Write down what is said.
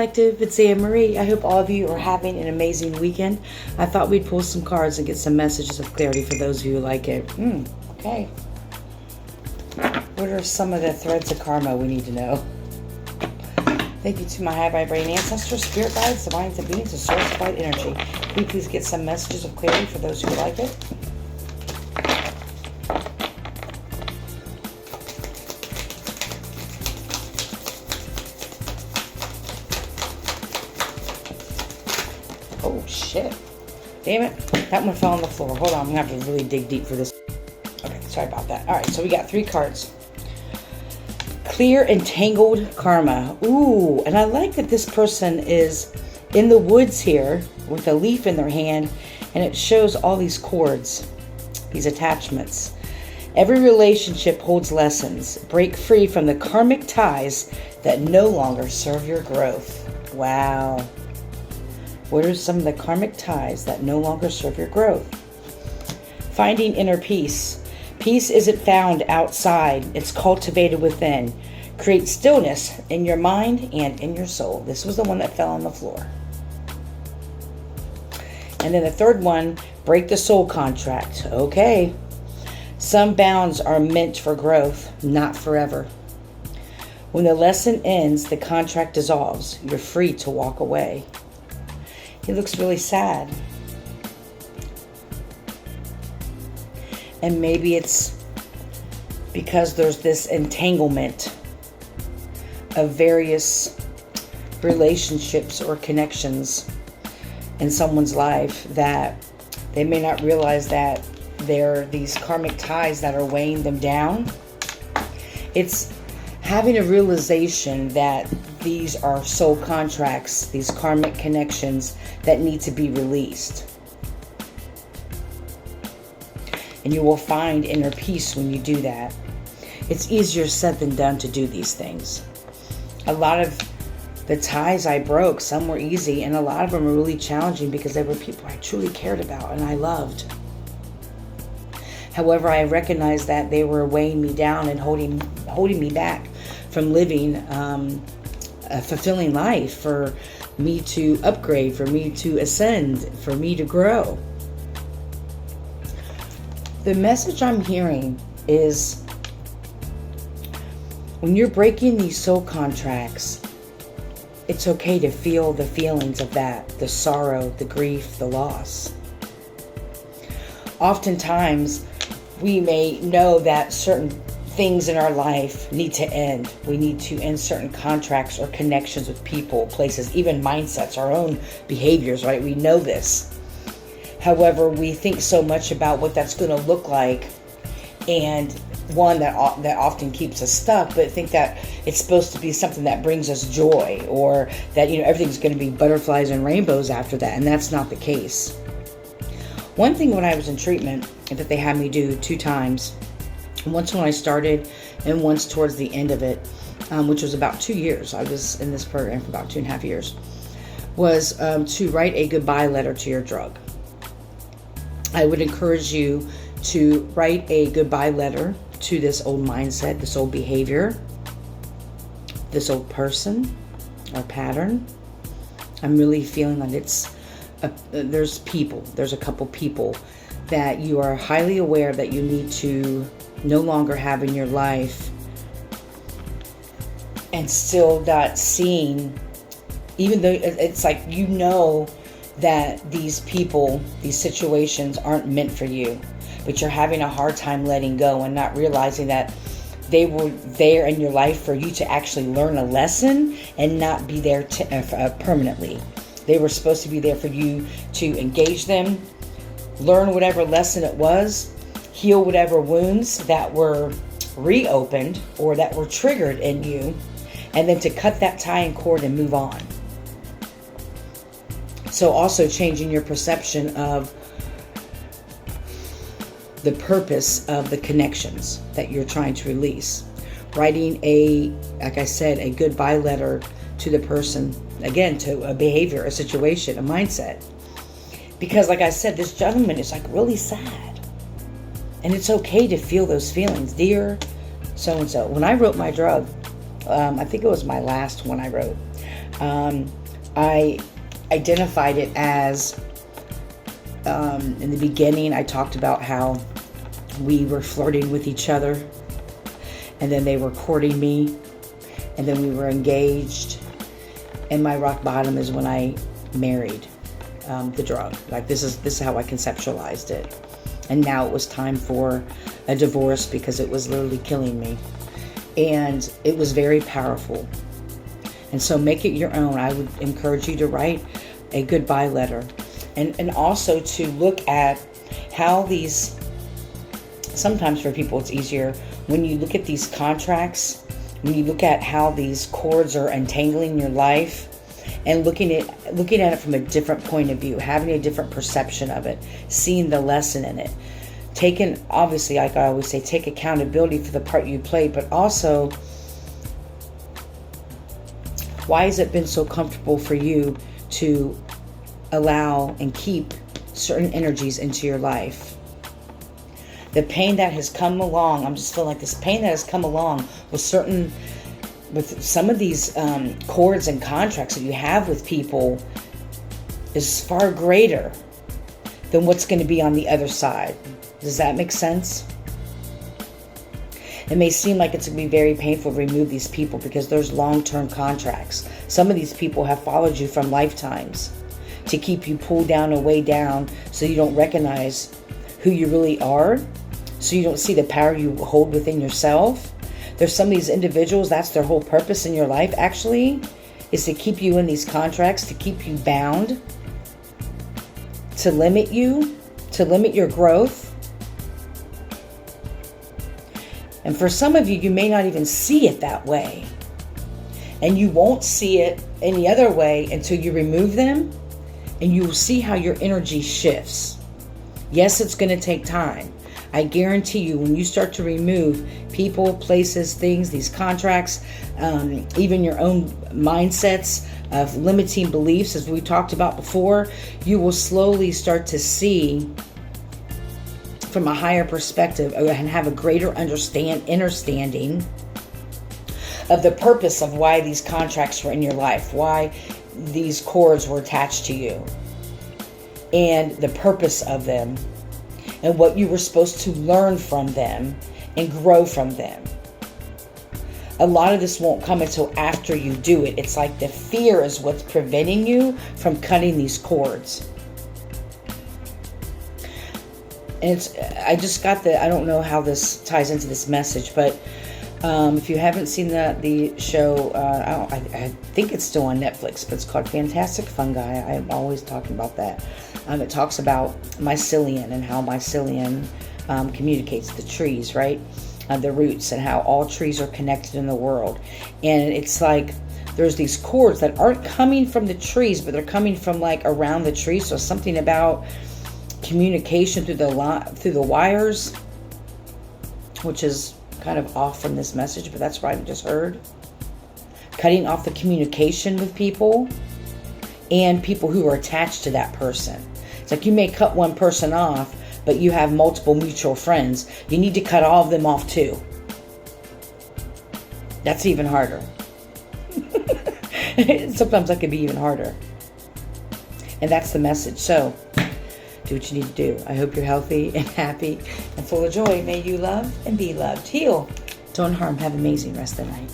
Collective, it's Anne Marie. I hope all of you are having an amazing weekend. I thought we'd pull some cards and get some messages of clarity for those of you who like it. Okay. What are some of the threads of karma we need to know? Thank you to my high vibrating ancestors, spirit guides, divines and beings, and source of light energy. Can we please get some messages of clarity for those who like it? Oh, shit. Damn it. That one fell on the floor. Hold on. I'm going to have to really dig deep for this. Okay, sorry about that. All right, so we got 3 cards. Clear entangled karma. Ooh, and I like that this person is in the woods here with a leaf in their hand, and it shows all these cords, these attachments. Every relationship holds lessons. Break free from the karmic ties that no longer serve your growth. Wow. What are some of the karmic ties that no longer serve your growth? Finding inner peace. Peace isn't found outside. It's cultivated within. Create stillness in your mind and in your soul. This was the one that fell on the floor. And then the third one, break the soul contract. Okay. Some bounds are meant for growth, not forever. When the lesson ends, the contract dissolves. You're free to walk away. He looks really sad. And maybe it's because there's this entanglement of various relationships or connections in someone's life that they may not realize that there are these karmic ties that are weighing them down. It's having a realization that these are soul contracts, these karmic connections that need to be released. And you will find inner peace when you do that. It's easier said than done to do these things. A lot of the ties I broke, some were easy, and a lot of them were really challenging because they were people I truly cared about and I loved. However, I recognized that they were weighing me down and holding me back from living a fulfilling life, for me to upgrade, for me to ascend, for me to grow. The message I'm hearing is when you're breaking these soul contracts, it's okay to feel the feelings of that, the sorrow, the grief, the loss. Oftentimes, we may know that certain things in our life need to end. We need to end certain contracts or connections with people, places, even mindsets, our own behaviors, right? We know this. However, we think so much about what that's going to look like, and one that often keeps us stuck, but think that it's supposed to be something that brings us joy, or that, everything's going to be butterflies and rainbows after that, and that's not the case. One thing when I was in treatment that they had me do 2 times, once when I started and once towards the end of it, which was about 2 years. I was in this program for about 2.5 years, was to write a goodbye letter to your drug. I would encourage you to write a goodbye letter to this old mindset, this old behavior, this old person or pattern. I'm really feeling like there's a couple people that you are highly aware that you need to no longer have in your life, and still not seeing, even though it's like that these people, these situations aren't meant for you, but you're having a hard time letting go and not realizing that they were there in your life for you to actually learn a lesson and not be there permanently. They were supposed to be there for you to engage them, learn whatever lesson it was, heal whatever wounds that were reopened or that were triggered in you, and then to cut that tie and cord and move on. So also changing your perception of the purpose of the connections that you're trying to release. Writing like I said, a goodbye letter to the person, again, to a behavior, a situation, a mindset. Because like I said, this gentleman is like really sad. And it's okay to feel those feelings. Dear so-and-so. When I wrote my drug, I think it was my last one I wrote. I identified it as, in the beginning, I talked about how we were flirting with each other, and then they were courting me, and then we were engaged, and my rock bottom is when I married the drug. Like, this is how I conceptualized it. And now it was time for a divorce because it was literally killing me. And it was very powerful. And so make it your own. I would encourage you to write a goodbye letter. And also to look at how these, sometimes for people it's easier, when you look at these contracts, when you look at how these cords are entangling your life, and looking at it from a different point of view, having a different perception of it, seeing the lesson in it. Obviously, like I always say, take accountability for the part you played, but also, why has it been so comfortable for you to allow and keep certain energies into your life? The pain that has come along, I'm just feeling like this pain that has come along with some of these cords and contracts that you have with people is far greater than what's going to be on the other side. Does that make sense? It may seem like it's going to be very painful to remove these people because there's long-term contracts. Some of these people have followed you from lifetimes to keep you pulled down and way down so you don't recognize who you really are, so you don't see the power you hold within yourself. There's some of these individuals, that's their whole purpose in your life, actually, is to keep you in these contracts, to keep you bound, to limit you, to limit your growth. And for some of you, you may not even see it that way. And you won't see it any other way until you remove them, and you will see how your energy shifts. Yes, it's going to take time. I guarantee you, when you start to remove people, places, things, these contracts, even your own mindsets of limiting beliefs, as we talked about before, you will slowly start to see from a higher perspective and have a greater understanding of the purpose of why these contracts were in your life, why these cords were attached to you, and the purpose of them, and what you were supposed to learn from them and grow from them. A lot of this won't come until after you do it. It's like the fear is what's preventing you from cutting these cords. And I just got I don't know how this ties into this message, but if you haven't seen the show, I think it's still on Netflix, but it's called Fantastic Fungi. I'm always talking about that. It talks about mycelium and how mycelium communicates the trees, right? The roots, and how all trees are connected in the world. And it's like there's these cords that aren't coming from the trees, but they're coming from like around the tree. So something about communication through the wires, which is kind of off from this message, but that's what I just heard. Cutting off the communication with people and people who are attached to that person. It's like you may cut one person off, but you have multiple mutual friends. You need to cut all of them off too. That's even harder. Sometimes that can be even harder. And that's the message. So do what you need to do. I hope you're healthy and happy and full of joy. May you love and be loved. Heal. Don't harm. Have an amazing rest of the night.